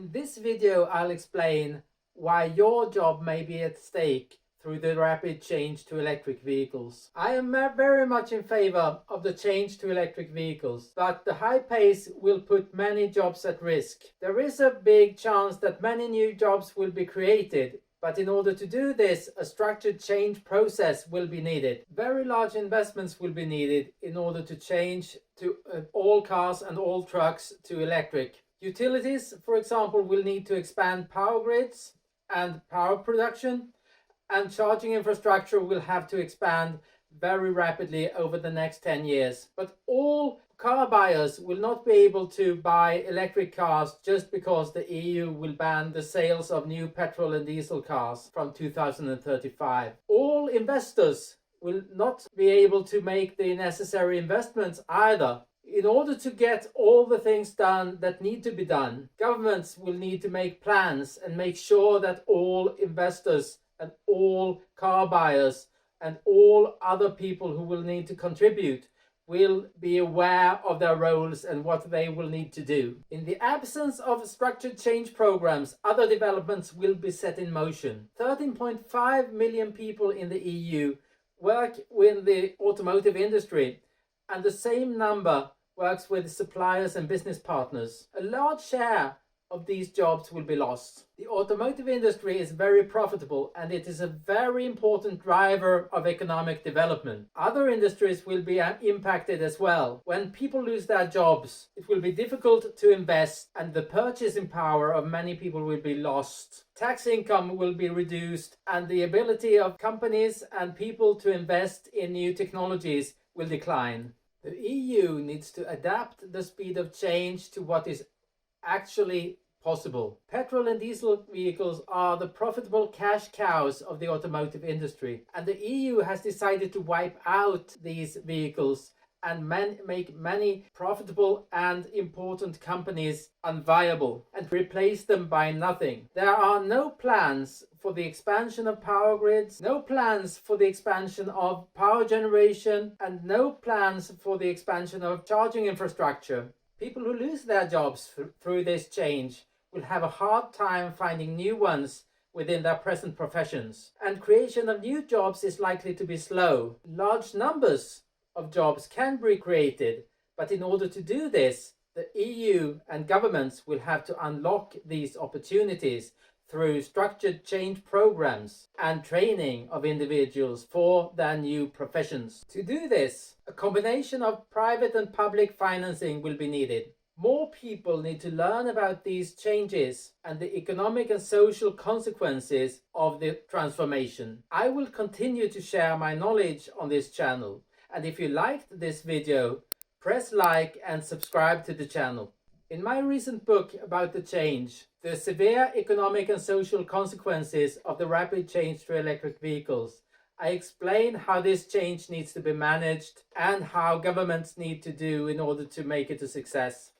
In this video, I'll explain why your job may be at stake through the rapid change to electric vehicles. I am very much in favor of the change to electric vehicles, but the high pace will put many jobs at risk. There is a big chance that many new jobs will be created, but in order to do this, a structured change process will be needed. Very large investments will be needed in order to change to all cars and all trucks to electric. Utilities, for example, will need to expand power grids and power production, and charging infrastructure will have to expand very rapidly over the next 10 years. But all car buyers will not be able to buy electric cars just because the EU will ban the sales of new petrol and diesel cars from 2035. All investors will not be able to make the necessary investments either. In order to get all the things done that need to be done, governments will need to make plans and make sure that all investors and all car buyers and all other people who will need to contribute will be aware of their roles and what they will need to do. In the absence of structured change programs, other developments will be set in motion. 13.5 million people in the EU work with the automotive industry, and the same number works with suppliers and business partners. A large share of these jobs will be lost. The automotive industry is very profitable and it is a very important driver of economic development. Other industries will be impacted as well. When people lose their jobs, it will be difficult to invest and the purchasing power of many people will be lost. Tax income will be reduced and the ability of companies and people to invest in new technologies will decline. The EU needs to adapt the speed of change to what is actually possible. Petrol and diesel vehicles are the profitable cash cows of the automotive industry, and the EU has decided to wipe out these vehicles and make many profitable and important companies unviable and replace them by nothing. There are no plans for the expansion of power grids, no plans for the expansion of power generation, and no plans for the expansion of charging infrastructure. People who lose their jobs through this change will have a hard time finding new ones within their present professions. And creation of new jobs is likely to be slow. Large numbers of jobs can be created, but in order to do this, the EU and governments will have to unlock these opportunities through structured change programs and training of individuals for their new professions. To do this, a combination of private and public financing will be needed. More people need to learn about these changes and the economic and social consequences of the transformation. I will continue to share my knowledge on this channel, and if you liked this video, press like and subscribe to the channel. In my recent book about the change, the severe economic and social consequences of the rapid change to electric vehicles, I explain how this change needs to be managed and how governments need to do in order to make it a success.